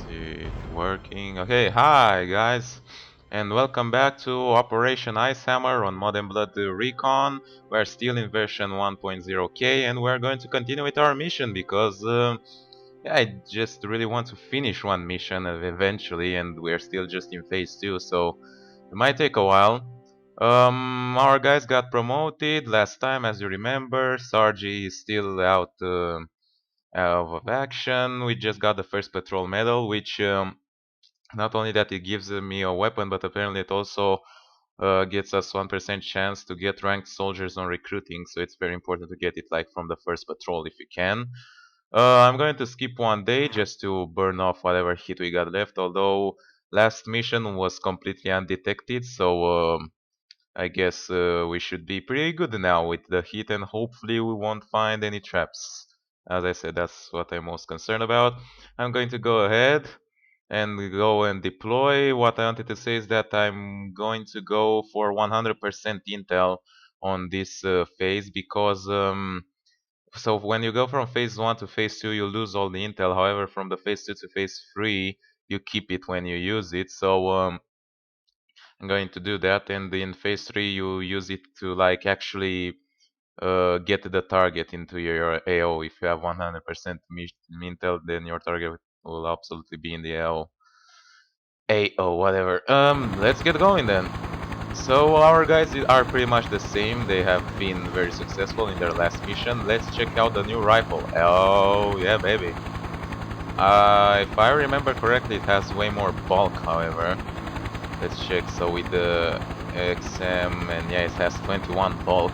It working? Okay, hi guys, and welcome back to Operation Ice Hammer on Modern Blood Recon. We're still in version 1.0k, and we're going to continue with our mission because yeah, I just really want to finish one mission eventually, and we're still just in phase 2, so it might take a while. Our guys got promoted last time, as you remember. Sargi is still out of action. We just got the first patrol medal, which not only that it gives me a weapon, but apparently it also gets us 1% chance to get ranked soldiers on recruiting. So it's very important to get it like from the first patrol if you can. I'm going to skip one day just to burn off whatever hit we got left. Although last mission was completely undetected, so I guess we should be pretty good now with the hit, and hopefully we won't find any traps. As I said, that's what I'm most concerned about. I'm going to go ahead and go and deploy. What I wanted to say is that I'm going to go for 100% intel on this phase because so when you go from phase 1 to phase 2 you lose all the intel. However, from the phase 2 to phase 3 you keep it when you use it. So I'm going to do that, and in phase 3 you use it to like actually get the target into your AO. If you have 100% intel, then your target will absolutely be in the AO. AO, whatever. Let's get going then. So our guys are pretty much the same. They have been very successful in their last mission. Let's check out the new rifle. Oh yeah, baby. If I remember correctly, it has way more bulk, however. Let's check. So with the XM, and yeah, it has 21 bulk,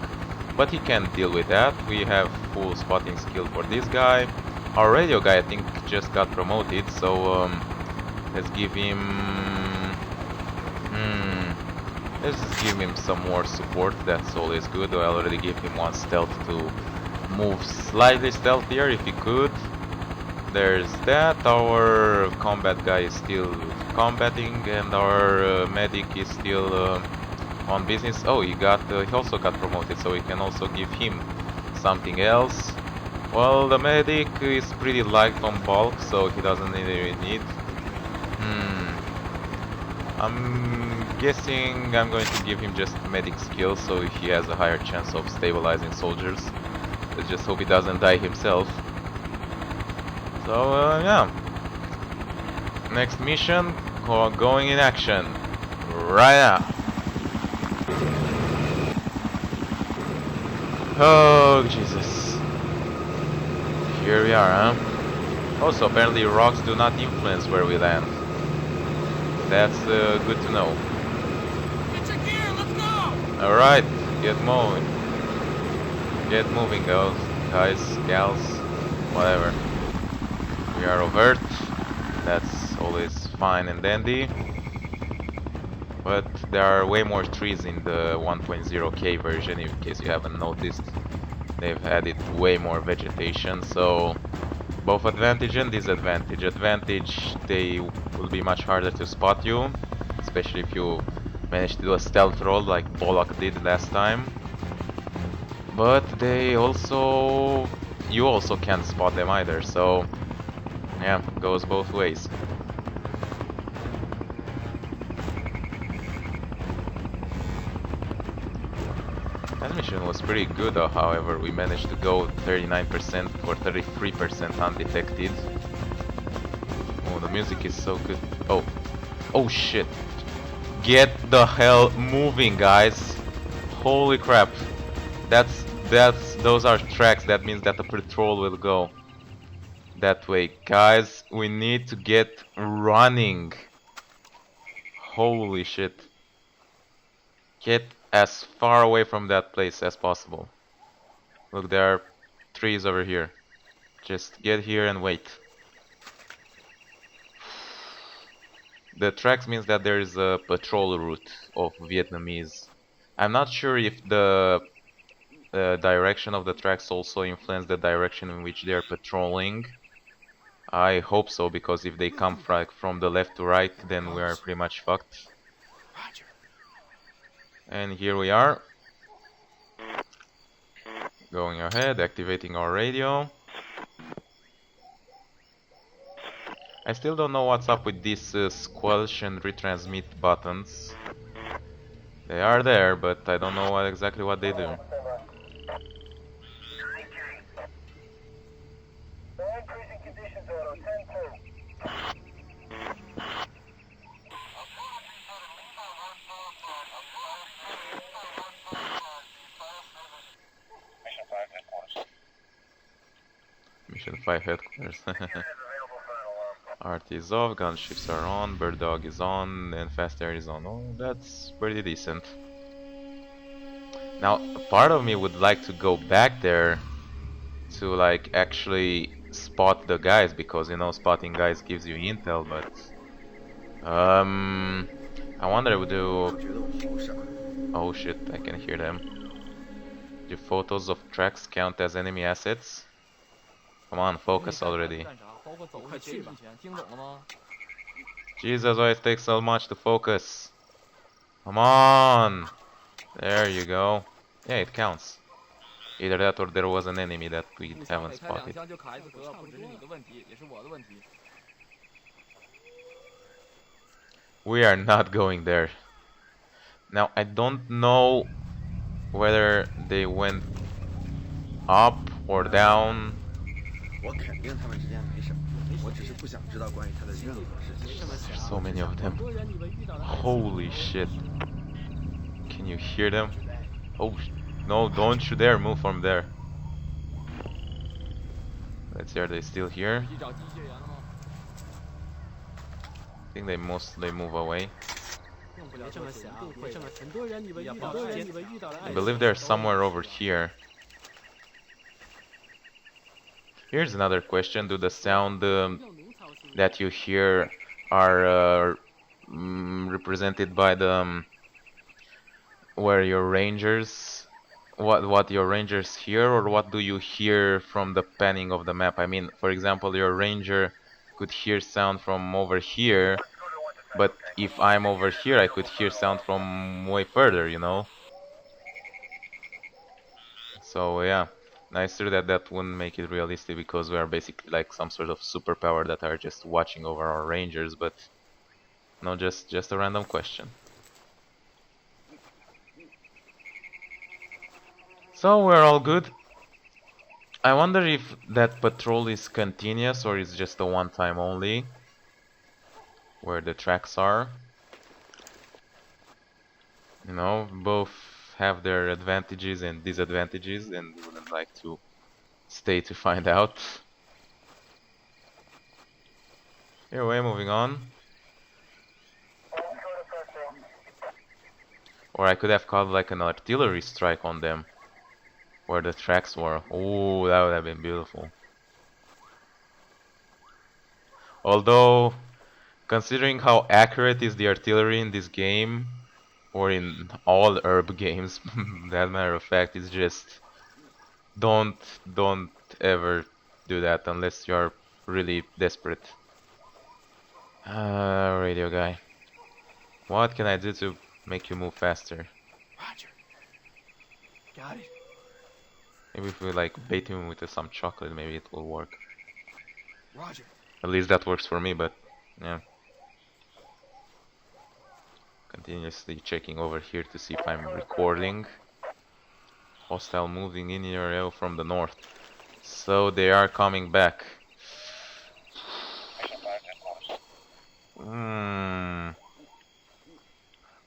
but he can deal with that. We have full spotting skill for this guy. Our radio guy, I think, just got promoted, so let's give him. Let's just give him some more support. That's always good. I already gave him one stealth to move slightly stealthier if he could. There's that. Our combat guy is still combating, and our medic is still on business. Oh, he also got promoted, so we can also give him something else. Well, the medic is pretty light on bulk, so he doesn't really need. I'm guessing I'm going to give him just medic skills, so he has a higher chance of stabilizing soldiers. Let's just hope he doesn't die himself. So yeah, next mission, going in action right now. Oh Jesus, here we are, huh? Also, apparently rocks do not influence where we land. That's good to know. Get your gear, let's go! Alright, get moving. Get moving, guys, gals, whatever. We are overt. That's always fine and dandy. But there are way more trees in the 1.0k version, in case you haven't noticed. They've added way more vegetation, so both advantage and disadvantage. Advantage, they will be much harder to spot you, especially if you manage to do a stealth roll like Bolak did last time. But they also... you also can't spot them either, so yeah, goes both ways. That mission was pretty good, however, we managed to go 39% or 33% undetected. Oh, the music is so good. Oh, oh shit. Get the hell moving, guys. Holy crap. Those are tracks. That means that the patrol will go that way. Guys, we need to get running. Holy shit. Get as far away from that place as possible. Look, there are trees over here. Just get here and wait. The tracks means that there is a patrol route of Vietnamese. I'm not sure if the direction of the tracks also influence the direction in which they are patrolling. I hope so, because if they come from the left to right, then we are pretty much fucked. Roger. And here we are. Going ahead, activating our radio. I still don't know what's up with these squelch and retransmit buttons. They are there, but I don't know exactly what they do. Mission 5 headquarters. RT is off, gunships are on, bird dog is on, and fast air is on. Oh, that's pretty decent. Now, part of me would like to go back there to like actually spot the guys, because you know spotting guys gives you intel, but I wonder if do. Oh shit, I can hear them. Do photos of tracks count as enemy assets? Come on, focus already. Jesus, why it takes so much to focus? Come on! There you go. Yeah, it counts. Either that or there was an enemy that we haven't spotted. We are not going there. Now, I don't know whether they went up or down. There's so many of them. Holy shit. Can you hear them? Oh, no, don't you dare move from there. Let's see, are they still here? I think they mostly move away. I believe they're somewhere over here. Here's another question. Do the sound that you hear are represented by the where your rangers, what your rangers hear, or what do you hear from the panning of the map? I mean, for example, your ranger could hear sound from over here, but if I'm over here, I could hear sound from way further, you know? So yeah, nice to that that wouldn't make it realistic, because we are basically like some sort of superpower that are just watching over our rangers, but no, just a random question. So we're all good. I wonder if that patrol is continuous or is just a one time only, where the tracks are. You know, both have their advantages and disadvantages, and we wouldn't like to stay to find out. Anyway, moving on. Or I could have called like an artillery strike on them, where the tracks were. Oh, that would have been beautiful. Although, considering how accurate is the artillery in this game, or in all herb games, that matter of fact, is just don't ever do that unless you're really desperate. Radio guy, what can I do to make you move faster? Roger. Got it. Maybe if we like bait him with some chocolate, maybe it will work. Roger. At least that works for me, but yeah. Continuously checking over here to see if I'm recording. Hostile moving in your area from the north. So they are coming back.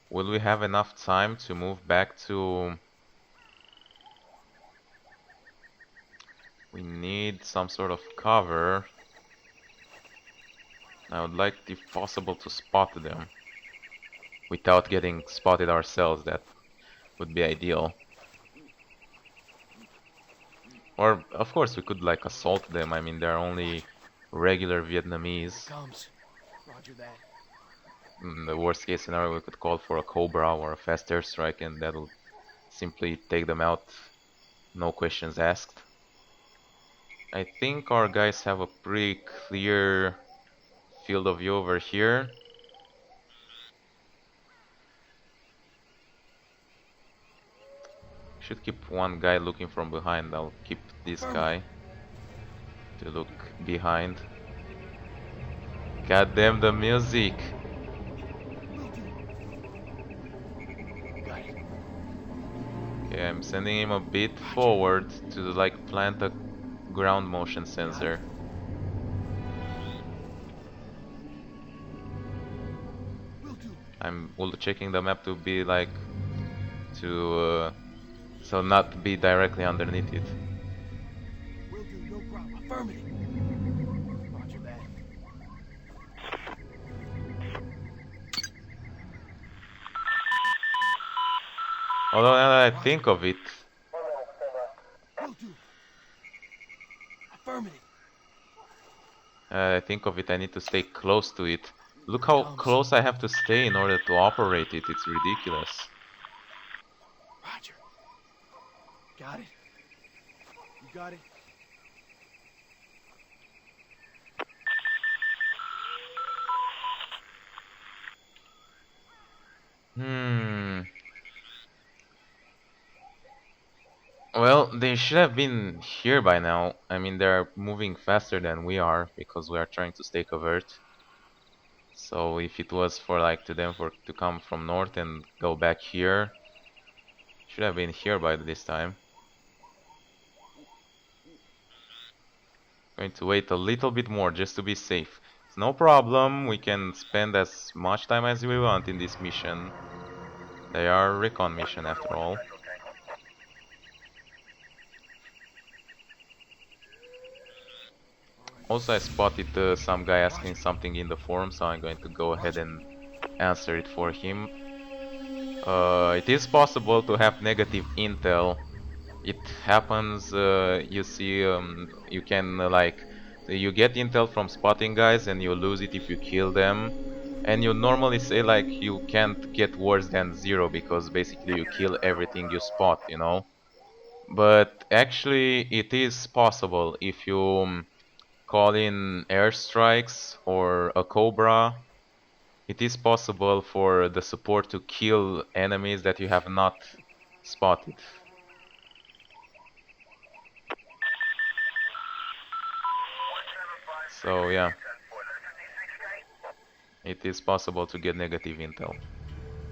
Will we have enough time to move back to... We need some sort of cover. I would like, if possible, to spot them without getting spotted ourselves. That would be ideal. Or, of course, we could like assault them. I mean, they're only regular Vietnamese. Roger that. In the worst case scenario, we could call for a Cobra or a fast airstrike, and that'll simply take them out, no questions asked. I think our guys have a pretty clear field of view over here. Should keep one guy looking from behind. I'll keep this guy to look behind. God damn the music. Got it. Okay, I'm sending him a bit forward to like plant a ground motion Got it. sensor. Will do. I'm checking the map to be like so not be directly underneath it. Will do. No problem. Affirmative. Roger that. Although now that I think of it, Will do. Affirmative. I need to stay close to it. Look how close I have to stay in order to operate it. It's ridiculous. Roger. Got it. You got it. Hmm. Well, they should have been here by now. I mean, they're moving faster than we are because we are trying to stay covert. So if it was for like to come from north and go back here, should have been here by this time. Going to wait a little bit more just to be safe. It's no problem. We can spend as much time as we want in this mission. They are recon mission after all. Also, I spotted some guy asking something in the forum, so I'm going to go ahead and answer it for him. It is possible to have negative intel. It happens, you see, you can you get intel from spotting guys and you lose it if you kill them. And you normally say like you can't get worse than 0 because basically you kill everything you spot, you know. But actually it is possible if you call in airstrikes or a Cobra. It is possible for the support to kill enemies that you have not spotted. So yeah, it is possible to get negative intel.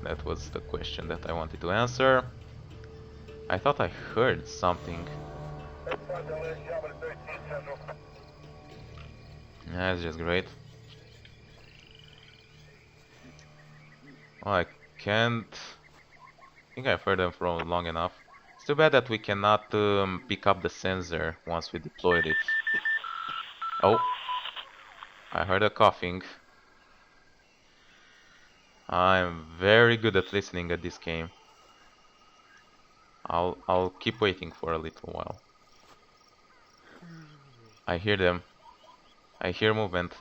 That was the question that I wanted to answer. I thought I heard something. That's just great. Oh, I can't... I think I've heard them for long enough. It's too bad that we cannot pick up the sensor once we deployed it. Oh, I heard a coughing. I'm very good at listening at this game. I'll keep waiting for a little while. I hear them. I hear movement.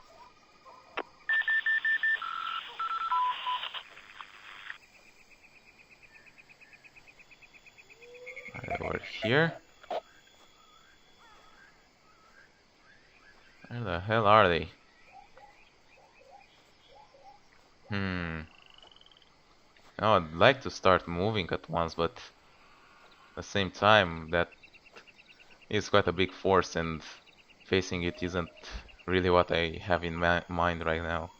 Are they over here? Where the hell are they? Now I'd like to start moving at once, but at the same time that is quite a big force and facing it isn't really what I have in mind right now.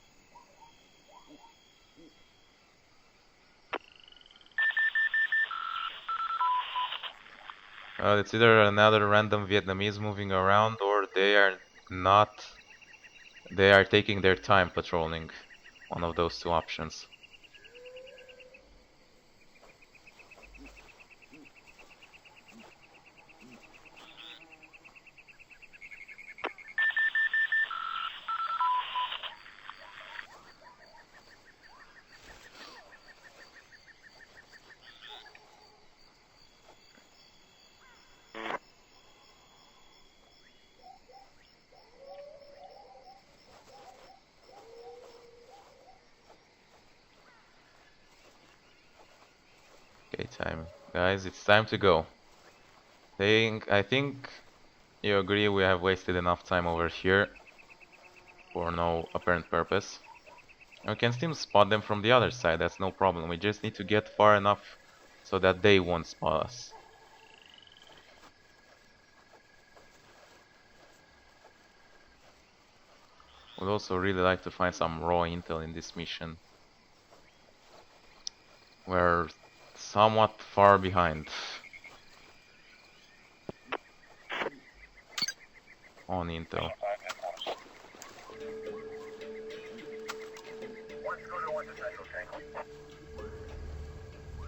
It's either another random Vietnamese moving around or they are not. They are taking their time patrolling. One of those two options. Okay, time. Guys, it's time to go. I think you agree we have wasted enough time over here for no apparent purpose. We can still spot them from the other side, that's no problem. We just need to get far enough so that they won't spot us. Would also really like to find some raw intel in this mission. We're somewhat far behind on intel.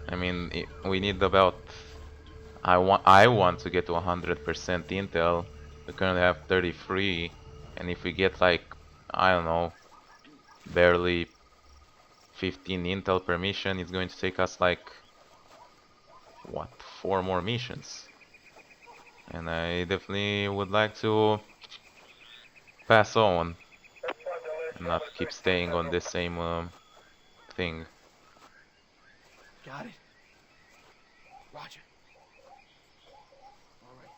I mean, we need about. I want to get to 100% intel. We currently have 33, and if we get like, I don't know, barely 15 intel per mission, it's going to take us like what, 4 more missions. And I definitely would like to pass on and not keep staying on the same thing. Got it. Roger. All right.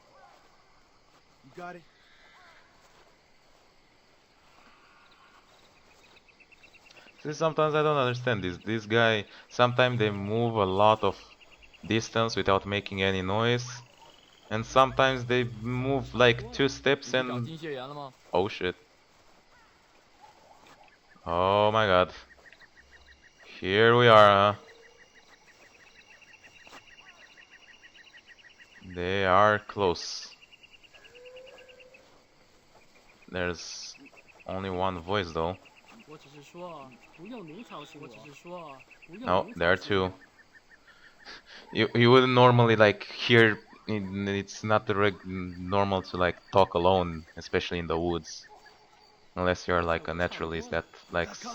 You got it. See, sometimes I don't understand this. This guy, sometimes they move a lot of distance without making any noise, and sometimes they move like 2 steps and... Oh shit. Oh my god. Here we are, huh? They are close. There's only one voice though. No, there are 2. You wouldn't normally like hear. It's not normal to like talk alone, especially in the woods, unless you're like a naturalist that likes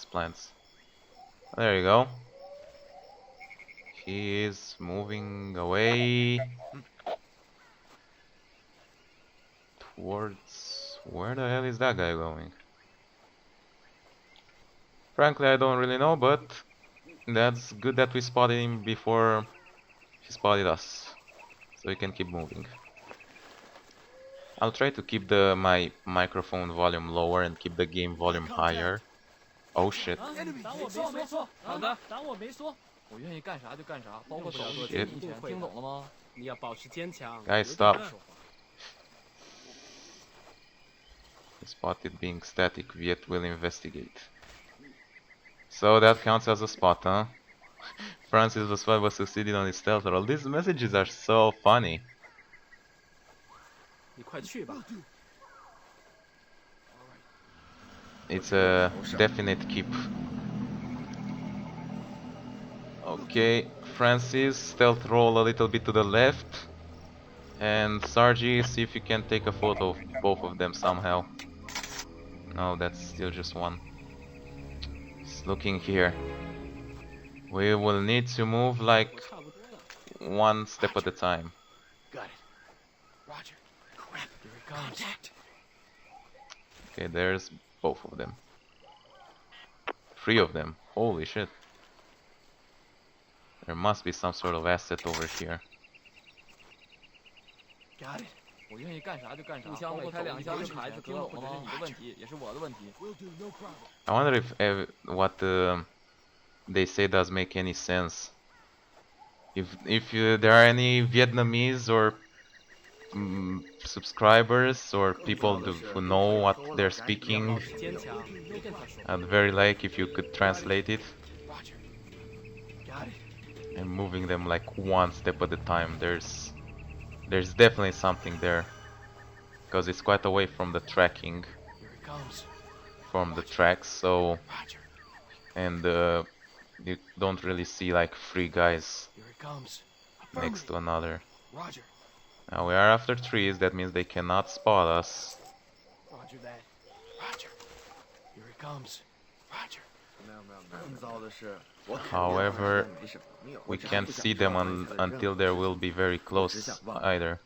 plants. There you go. He is moving away towards... Where the hell is that guy going? Frankly, I don't really know, but that's good that we spotted him before he spotted us, so we can keep moving. I'll try to keep my microphone volume lower and keep the game volume higher. Oh shit. Guys, stop. Spotted being static, yet will investigate. So that counts as a spot, huh? Francis was succeeding on his stealth roll. These messages are so funny. It's a definite keep. Okay, Francis, stealth roll a little bit to the left. And Sargi, see if you can take a photo of both of them somehow. No, that's still just one. Just looking here. We will need to move like 1 step at a time. Got it. Roger. Crap. Here it comes. Contact. Okay, there's both of them. 3 of them. Holy shit. There must be some sort of asset over here. Got it. I wonder if what they say does make any sense. If there are any Vietnamese or subscribers or people who know what they're speaking, I'd very like if you could translate it. And moving them like 1 step at a time. There's definitely something there, because it's quite away from the tracking, from the tracks, so, and you don't really see like 3 guys next to another. Now we are after trees, that means they cannot spot us. Roger that. Roger. Here it comes. Roger. However, we can't see them until they will be very close either.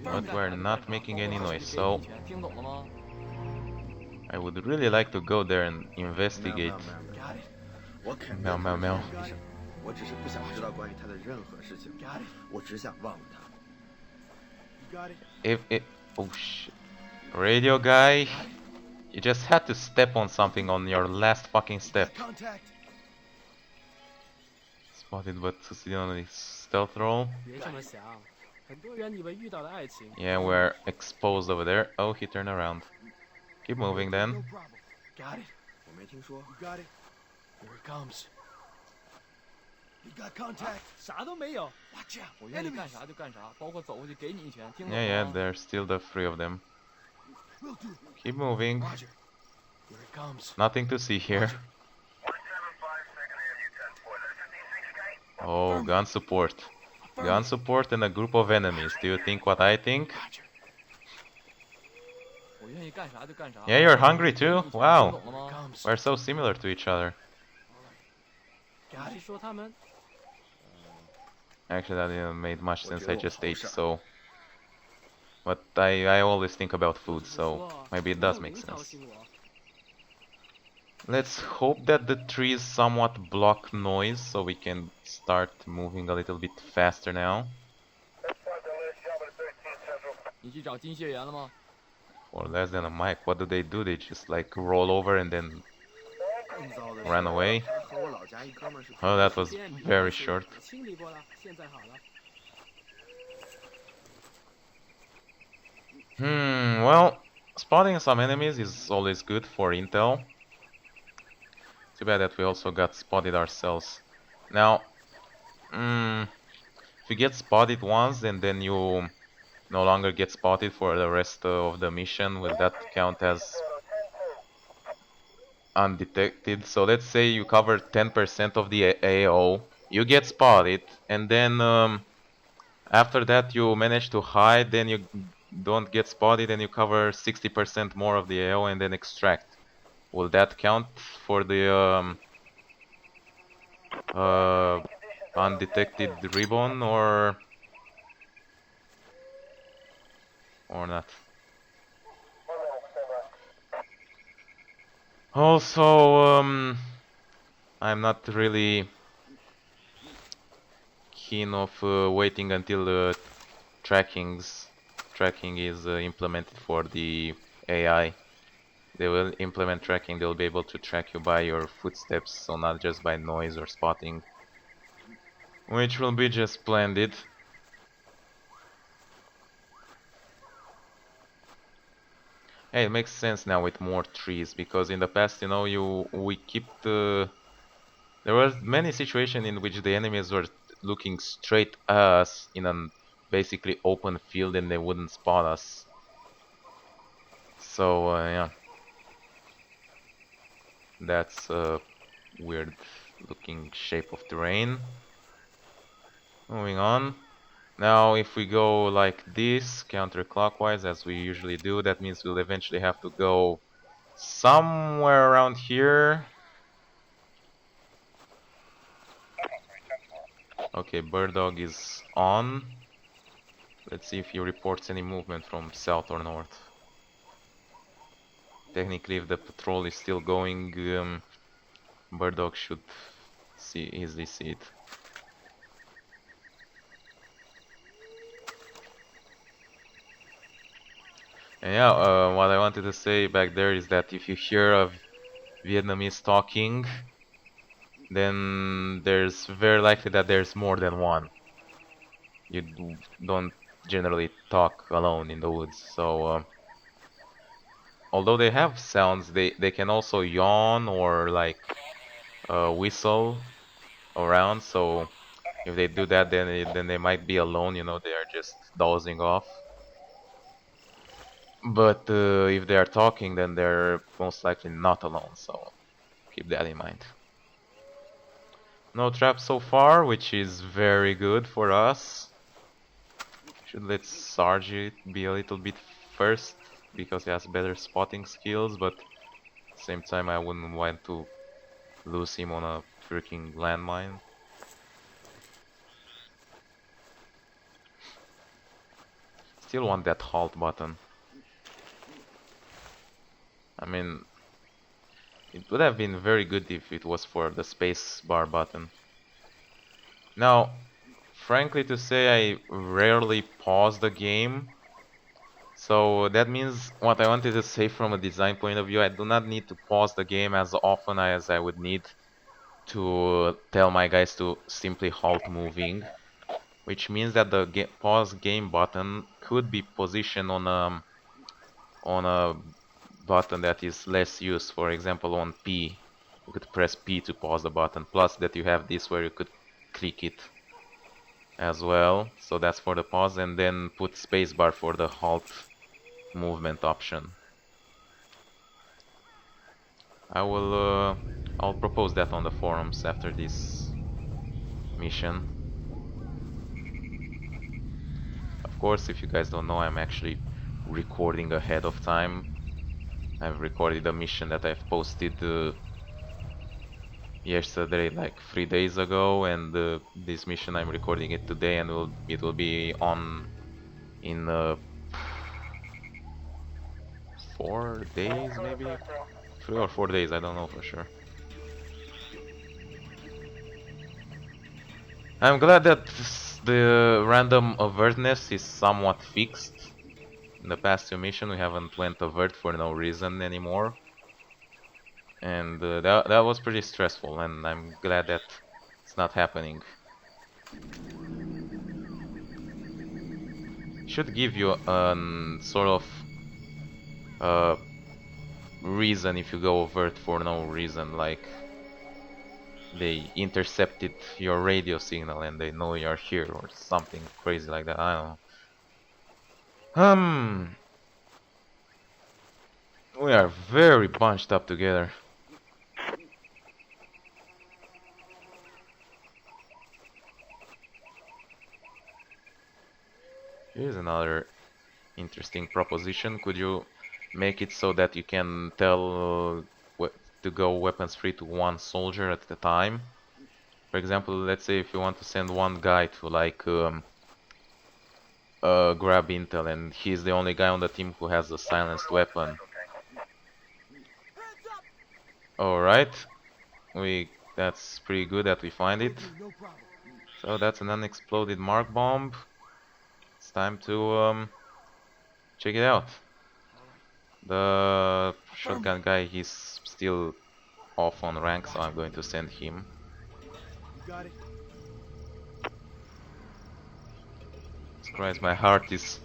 But we're not making any noise, so I would really like to go there and investigate. Meow meow meow. Oh shit. Radio guy, you just had to step on something on your last fucking step. Spotted but succeeded on a stealth roll. Yeah, we're exposed over there. Oh, he turned around. Keep moving then. No problem. Got it. You got it. Here it comes. We got contact. 啥都没有。 Watch out. 我愿意 Enemies. 干啥就干啥，包括走过去给你一拳，听懂 Yeah, 吗？ there's still the three of them. Will do. Keep moving. Roger. Here it comes. Nothing to see here. Oh, gun support. Gun support and a group of enemies. Do you think what I think? Roger. 我愿意干啥就干啥。 Yeah, you're hungry too? 听 Wow. 懂了 Here it 吗？ comes. We're so similar to each other. Got 是 it. 说他们 Actually, that didn't make much sense. I just ate, so. But I always think about food, so maybe it does make sense. Let's hope that the trees somewhat block noise, so we can start moving a little bit faster now. 你去找金血缘了吗？ For less than a mic, what do? They just like roll over and then run away? Oh, that was very short. 清理过了，现在好了。 Well, spotting some enemies is always good for intel. Too bad that we also got spotted ourselves. Now, if you get spotted once and then you no longer get spotted for the rest of the mission, will that count as undetected? So let's say you cover 10% of the AO, you get spotted, and then after that you manage to hide, then you don't get spotted and you cover 60% more of the AO and then extract. Will that count for the undetected ribbon or not? Also, I'm not really keen of waiting until the tracking is implemented for the AI. They will implement tracking, they'll be able to track you by your footsteps, so not just by noise or spotting. Which will be just splendid. Hey, it makes sense now with more trees, because in the past, you know, we kept there were many situations in which the enemies were looking straight at us in a basically open field and they wouldn't spot us. So yeah, that's a weird looking shape of terrain. Moving on. Now if we go like this, counterclockwise as we usually do, that means we'll eventually have to go somewhere around here. Okay, Bird Dog is on. Let's see if he reports any movement from south or north. Technically, if the patrol is still going, Bird Dog should easily see it. And yeah, what I wanted to say back there is that if you hear a Vietnamese talking, then there's very likely that there's more than one. You don't generally talk alone in the woods, so although they have sounds, they can also yawn or like whistle around, so if they do that, then they might be alone, you know, they are just dozing off. But if they are talking, then they're most likely not alone, so keep that in mind. No traps so far, which is very good for us. Should let Sarge be a little bit first, because he has better spotting skills, but at the same time I wouldn't want to lose him on a freaking landmine. Still want that halt button. I mean, it would have been very good if it was for the space bar button. Now, frankly to say, I rarely pause the game. So that means what I wanted to say from a design point of view, I do not need to pause the game as often as I would need to tell my guys to simply halt moving, which means that the pause game button could be positioned on a button that is less used. For example, on P, you could press P to pause the button. Plus that you have this where you could click it as well. So that's for the pause, and then put spacebar for the halt movement option. I'll propose that on the forums after this mission. Of course, if you guys don't know, I'm actually recording ahead of time. I've recorded a mission that I've posted yesterday, like 3 days ago, and this mission I'm recording it today, and it will be on in 4 days, maybe 3 or 4 days. I don't know for sure. I'm glad that the random avertness is somewhat fixed. In the past 2 missions we haven't went avert for no reason anymore. And that was pretty stressful, and I'm glad that it's not happening. Should give you a sort of reason if you go avert for no reason, like they intercepted your radio signal and they know you're here or something crazy like that. I don't know. We are very bunched up together. Here's another interesting proposition. Could you make it so that you can tell to go weapons free to one soldier at a time? For example, let's say if you want to send one guy to like grab intel, and he's the only guy on the team who has a silenced weapon. Alright, that's pretty good that we find it. So that's an unexploded mark bomb. It's time to check it out. The shotgun guy, he's still off on rank, so I'm going to send him. Christ, my heart is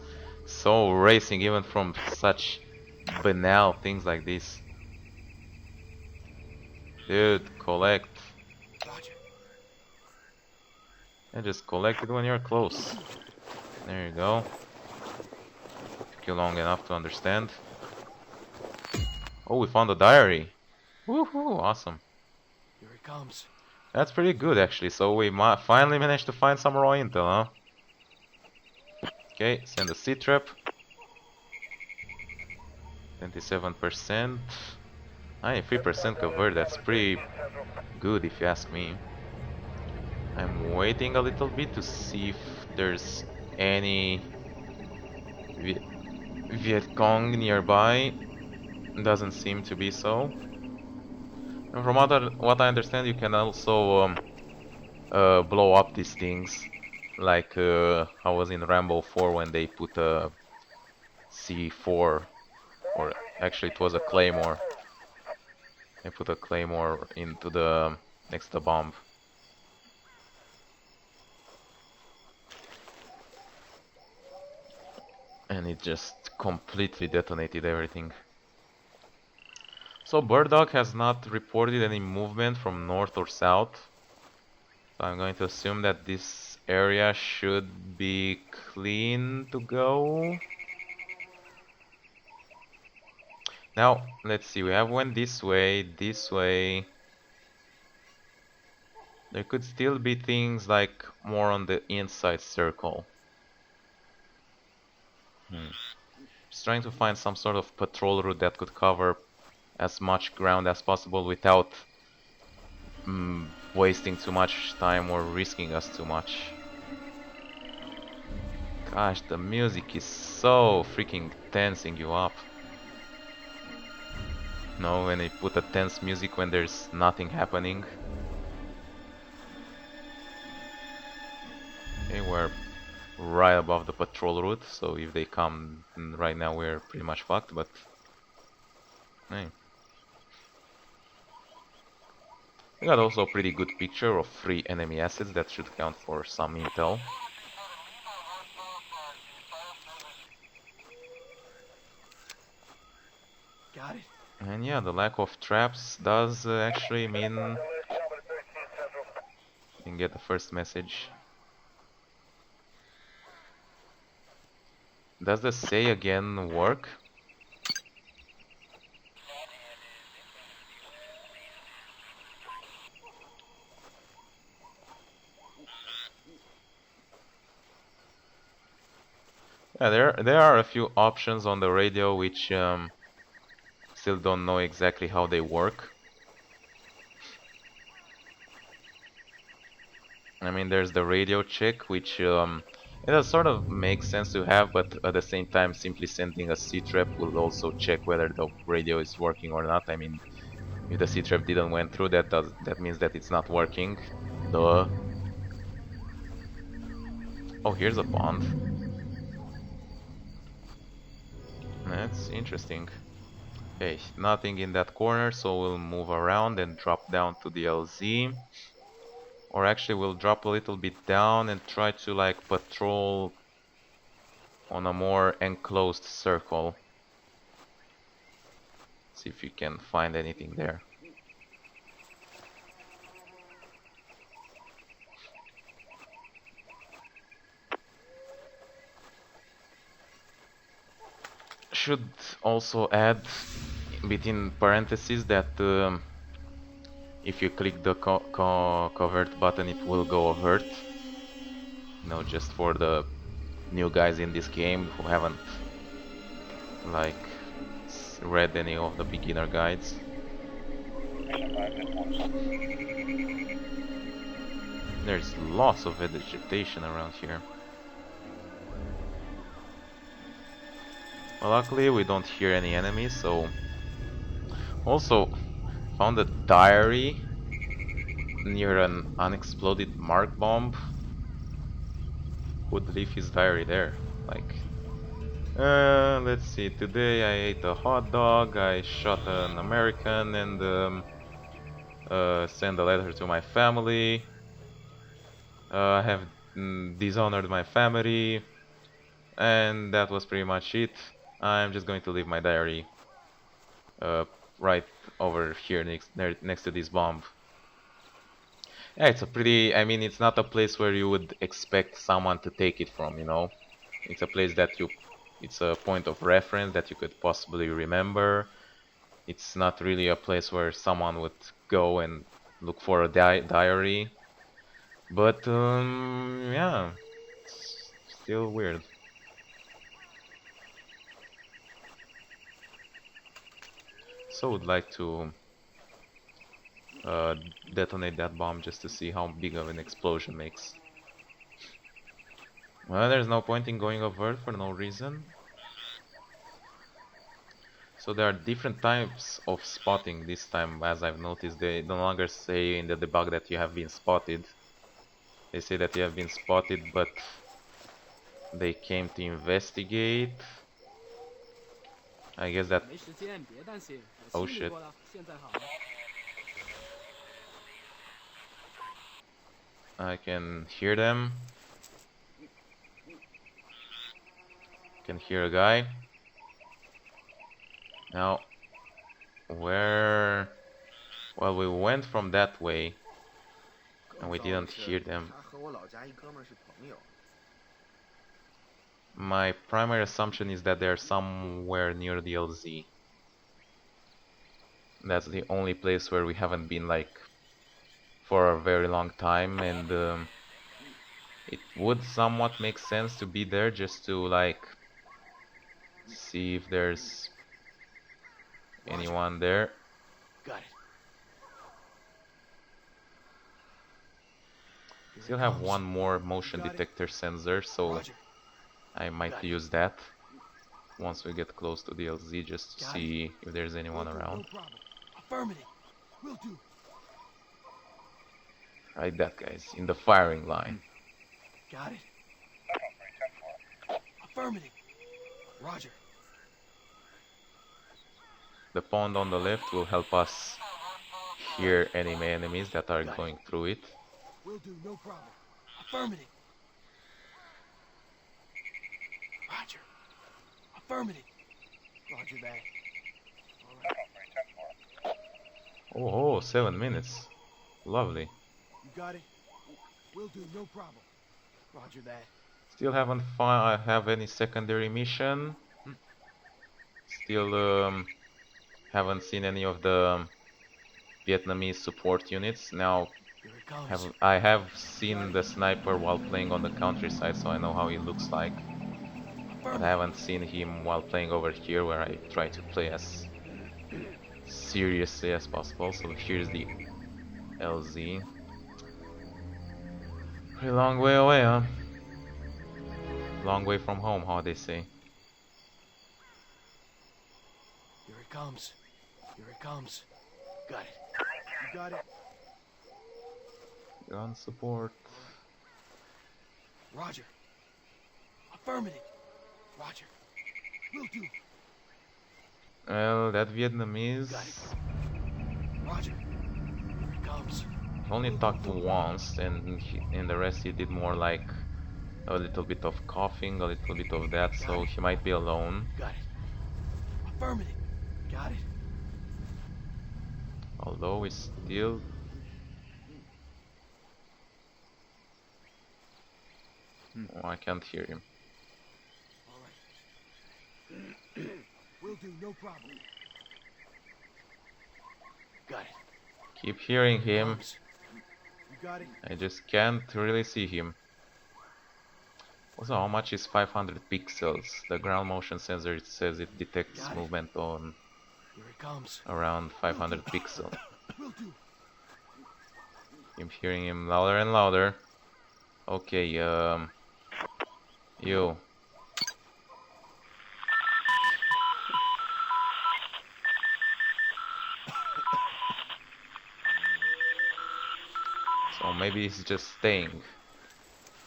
so racing even from such banal things like this. Dude, collect. And just collect it when you're close. There you go. Took you long enough to understand. Oh, we found a diary. Woohoo, awesome. Here it comes. That's pretty good actually, so we finally managed to find some raw intel, huh? Okay, send a C-trap. 27%. 93% cover, that's pretty good if you ask me. I'm waiting a little bit to see if there's any Viet Cong nearby. Doesn't seem to be so. And from what I understand, you can also blow up these things, like I was in Rambo 4 when they put a C4, or actually it was a claymore. They put a claymore into the next to the bomb. And it just completely detonated everything. So Bird Dog has not reported any movement from north or south. So I'm going to assume that this area should be clean to go. Now, let's see, we have went this way, this way. There could still be things like more on the inside circle. Just trying to find some sort of patrol route that could cover as much ground as possible without wasting too much time or risking us too much. Gosh, the music is so freaking tensing you up. No, when they put a tense music when there's nothing happening. Okay, we're right above the patrol route, so if they come right now we're pretty much fucked, but hey. We got also a pretty good picture of 3 enemy assets that should count for some intel. Got it. And yeah, the lack of traps does actually mean you can get the first message. Does the say again work? Yeah, there are a few options on the radio which still don't know exactly how they work. I mean, there's the radio check, which it does sort of make sense to have, but at the same time, simply sending a C-trap will also check whether the radio is working or not. I mean, if the C-trap didn't went through, that means that it's not working. Duh. Oh, here's a pond. That's interesting. Okay, nothing in that corner, so we'll move around and drop down to the LZ. Or actually, we'll drop a little bit down and try to like patrol on a more enclosed circle. See if we can find anything there. Should also add between parentheses that if you click the covert button, it will go avert. You know, just for the new guys in this game who haven't like read any of the beginner guides. There's lots of vegetation around here. Well, luckily we don't hear any enemies, so... Also, found a diary near an unexploded mark bomb. Who'd leave his diary there? Like... let's see, today I ate a hot dog, I shot an American and sent a letter to my family. I have dishonored my family, and that was pretty much it. I'm just going to leave my diary right over here next to this bomb. Yeah, it's a pretty, I mean, it's not a place where you would expect someone to take it from, you know? It's a place that it's a point of reference that you could possibly remember. It's not really a place where someone would go and look for a diary. But, yeah, it's still weird. So would like to detonate that bomb just to see how big of an explosion makes. Well, there's no point in going over for no reason. So there are different types of spotting this time, as I've noticed. They no longer say in the debug that you have been spotted. They say that you have been spotted, but they came to investigate. I guess that... Oh shit. I can hear them. Can hear a guy. Now, where... Well, we went from that way, and we didn't hear them. My primary assumption is that they're somewhere near the LZ. That's the only place where we haven't been, like, for a very long time, and it would somewhat make sense to be there just to, like, see if there's anyone there. Got it. Still have one more motion detector sensor, so I might use that once we get close to the LZ just to see if there's anyone around. Affirmative. Will do. Right, that guy's in the firing line. Got it. Affirmative. Roger. The pond on the left will help us hear enemy enemies that are going through it. Will do, no problem. Affirmative. Roger. Affirmative. Roger that. Oh, 7 minutes. Lovely. You got it? Will do, no problem. Roger that. Still haven't have any secondary mission. Still haven't seen any of the Vietnamese support units. Now Here it comes. I have seen the sniper while playing on the countryside, so I know how he looks like. But I haven't seen him while playing over here, where I try to play as seriously as possible. So here's the LZ. Pretty long way away, huh? Long way from home, how they say. Here it comes. Here it comes. Got it. You got it. Gun support. Roger. Affirmative. Roger. Will do. Well, that Vietnamese Got it. Roger. Here it comes. only talked once, and in the rest he did more like a little bit of coughing, a little bit of that, so he might be alone. Got it. Affirmative. Got it. Although we still... Oh, I can't hear him. All right. Will do, no problem. Got it. Keep hearing him. Comes. You got it. I just can't really see him. Also, how much is 500 pixels? The ground motion sensor, it says it detects Got it. movement on Here it comes. around 500 pixels. Will do. I'm hearing him louder and louder. Okay, you. So maybe he's just staying.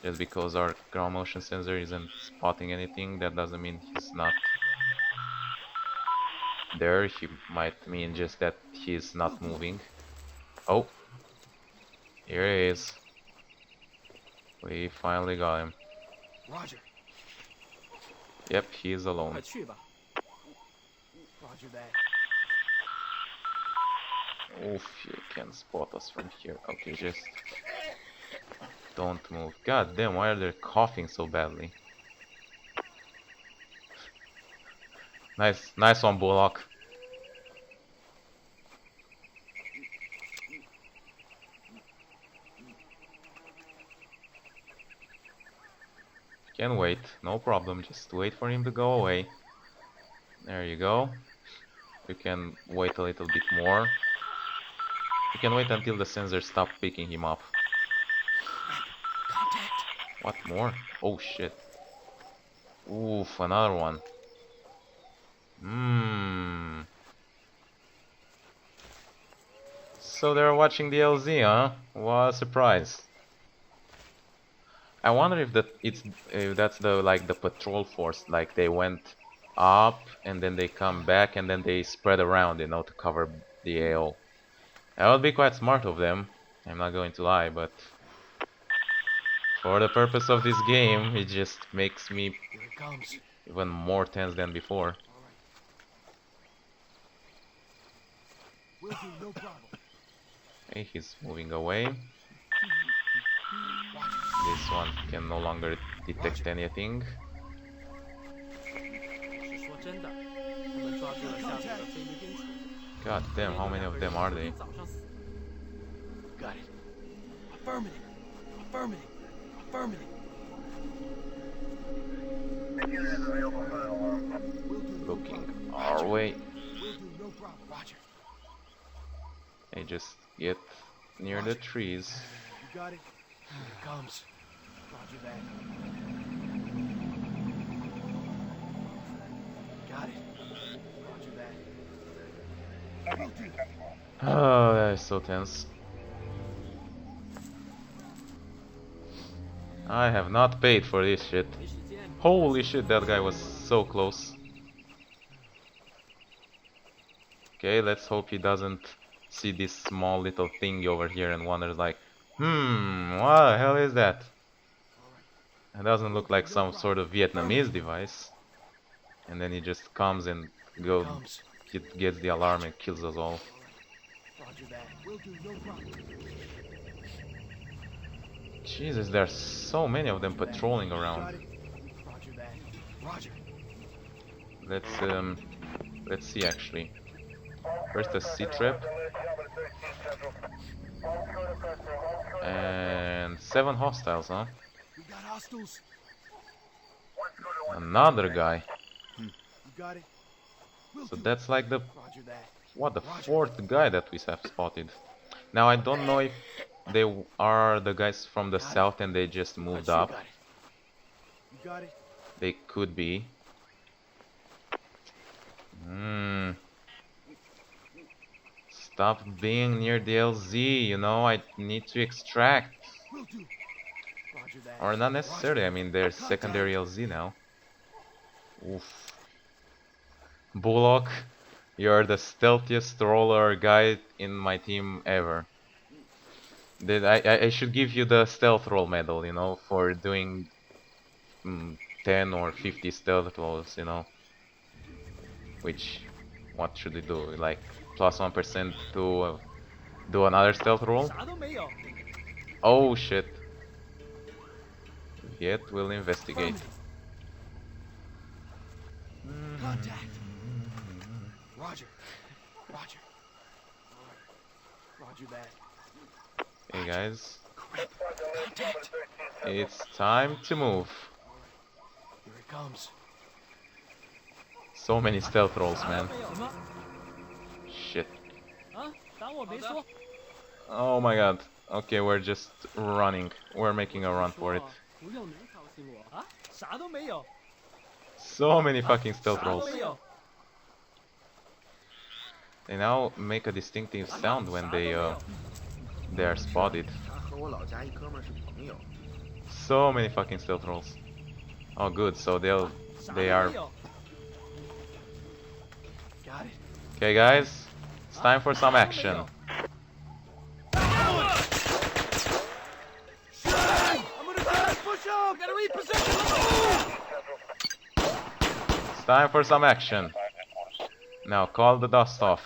Just because our ground motion sensor isn't spotting anything, that doesn't mean he's not there. He might mean just that he's not moving. Oh, here he is. We finally got him. Roger. Yep, he's alone. 快去吧。 Roger that. Oof, he can spot us from here. Okay, just don't move. God damn, why are they coughing so badly? Nice one, Bullock. Can wait, no problem. Just wait for him to go away. There you go. You can wait a little bit more. You can wait until the sensors stop picking him up. Contact. What more? Oh shit. Oof, another one. So they're watching the LZ, huh? What a surprise. I wonder if that's the patrol force, like they went up and then they come back and then they spread around, you know, to cover the AO. That would be quite smart of them, I'm not going to lie, but for the purpose of this game, it just makes me Here it comes. even more tense than before. All right. Will do, no problem. Okay, he's moving away. This one can no longer detect anything. 是说真的，我们抓住了下属的菲律宾船。 God damn, how many of them are they? 早上死。 Got it. Affirmative. Affirmative. Affirmative. Will do, no Looking problem. our way. Will do, no problem. Roger. They just get near the trees. You got it. Here it comes. Roger that. Got it. Roger that. Will do. Oh, that is so tense. I have not paid for this shit. 没时间。 Holy shit, that guy was so close. Okay, let's hope he doesn't see this small little thing over here and wonders like, what the hell is that? It doesn't look like some sort of Vietnamese device. And then he just comes and it gets the alarm and kills us all. Roger that. Will do, no problem. Jesus, there's so many of them Roger that. patrolling Got around. it. Roger that. Roger. Let's see actually. First a sea trap. And 7 hostiles, huh? We got hostiles. Another guy. You got it. Will So do. that's like the Roger that. what, the 4th guy that we have spotted. Now I don't know if they are the guys from the south and they just moved up. You got it. They could be. Stop being near the LZ, you know, I need to extract. Will do. Roger that. Or not necessarily, I mean there's secondary LZ now. Oof. Bullock, you're the stealthiest roller guy in my team ever. I should give you the stealth roll medal, you know, for doing 10 or 50 stealth rolls, you know. Which, what should we do? Like, plus 1% to do another stealth roll? Oh shit. Yet we'll investigate. Contact. Roger. Roger. Roger that. Hey guys, Crap. Contact. it's time to move. Here it comes. So many stealth rolls, man. Shit. Oh my god. Okay, we're just running. We're making a run for it. So many fucking stealth rolls. They now make a distinctive sound when they are spotted. 他和我老家一哥们儿是朋友。 So many fucking stealth rolls. Oh good, so they are. Got it. Okay guys, it's time for some action. I'm gonna push up. Gotta reposition. It's time for some action. Now call the dust off.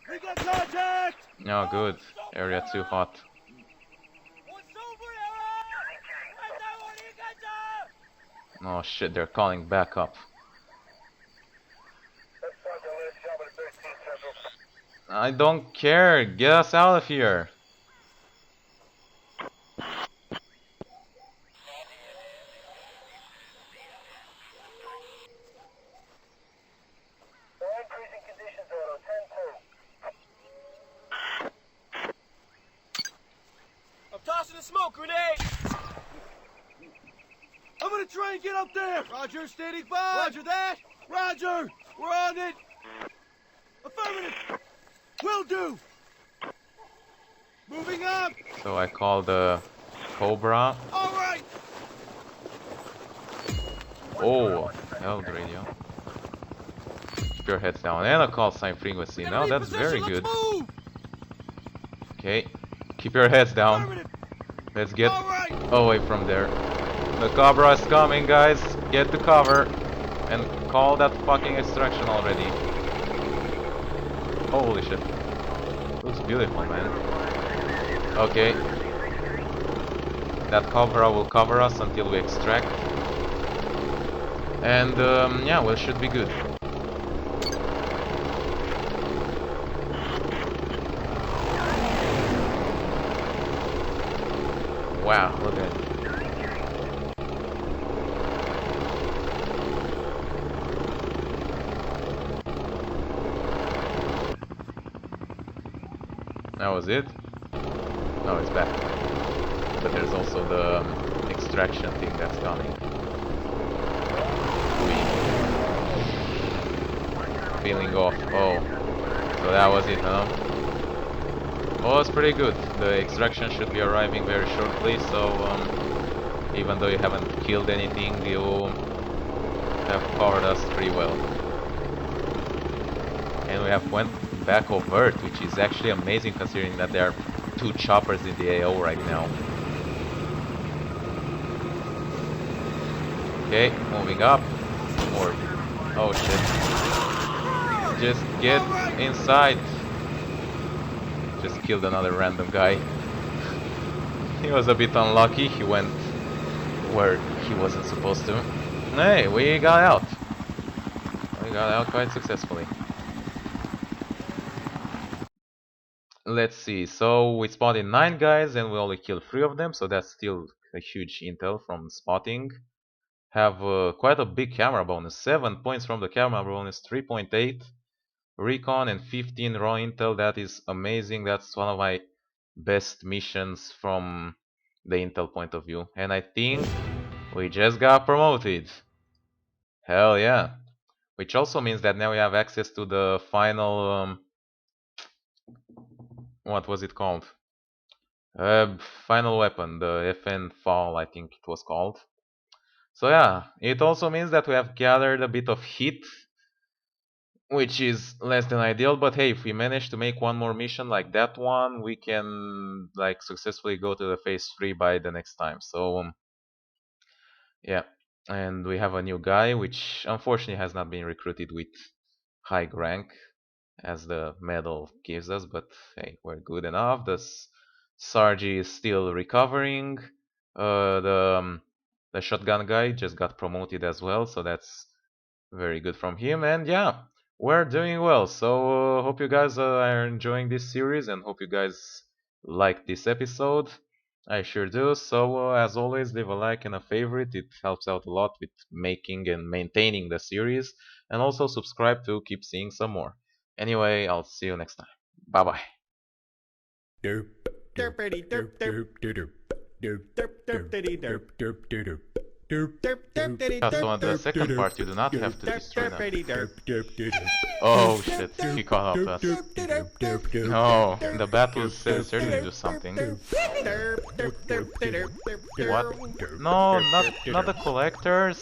We got contact. Oh good, area too hot. Oh shit, they're calling back up. I don't care, get us out of here. I'm tossing a smoke grenade. I'm gonna try and get up there. Roger, standing by. Roger that. Roger, we're on it. Affirmative. Will do. Moving up. So I call the Cobra. All right. Oh, held radio. Keep your heads down and a call sign frequency. Now that's very good. Okay, keep your heads down. Affirmative. Let's get All right. away from there. The Cobra is coming, guys. Get the cover and call that fucking extraction already. Holy shit. Looks beautiful, man. Okay. That Cobra will cover us until we extract. And yeah, we should be good. Wow, look at it. That was it? No, it's back. But there's also the extraction thing that's coming. Peeling off. Oh. So that was it, huh? Oh, it's pretty good. The extraction should be arriving very shortly, so even though you haven't killed anything, you have covered us pretty well. And we have went back overt, which is actually amazing considering that there are 2 choppers in the AO right now. Okay, moving up. Or oh shit. just get inside. Just killed another random guy. He was a bit unlucky, he went where he wasn't supposed to. Hey, we got out. We got out quite successfully. Let's see, so we spotted 9 guys and we only killed 3 of them, so that's still a huge intel from spotting. Have quite a big camera bonus, 7 points from the camera bonus, 3.8 recon and 15 raw intel. That is amazing. That's one of my best missions from the intel point of view, and I think we just got promoted. Hell yeah. Which also means that now we have access to the final what was it called? Final weapon, the FN Fall, I think it was called. So yeah, it also means that we have gathered a bit of heat, which is less than ideal, but hey, if we manage to make one more mission like that one, we can like successfully go to the phase 3 by the next time. So yeah, and we have a new guy, which unfortunately has not been recruited with high rank as the medal gives us, but hey, we're good enough. The Sargi is still recovering. The shotgun guy just got promoted as well, so that's very good from him. And yeah, we're doing well. So hope you guys are enjoying this series and hope you guys like this episode. I sure do. So as always, leave a like and a favorite. It helps out a lot with making and maintaining the series. And also subscribe to keep seeing some more. Anyway, I'll see you next time. Bye bye. Derp, derpity derp derp derp derp derp derpity derp derp derp derp derp derpity Yeah, so on the derp second part, you do not have to derp destroy them. derpity derp derp derp. Oh shit, he caught up to us. No, the battles certainly do something. What? No, not the collectors.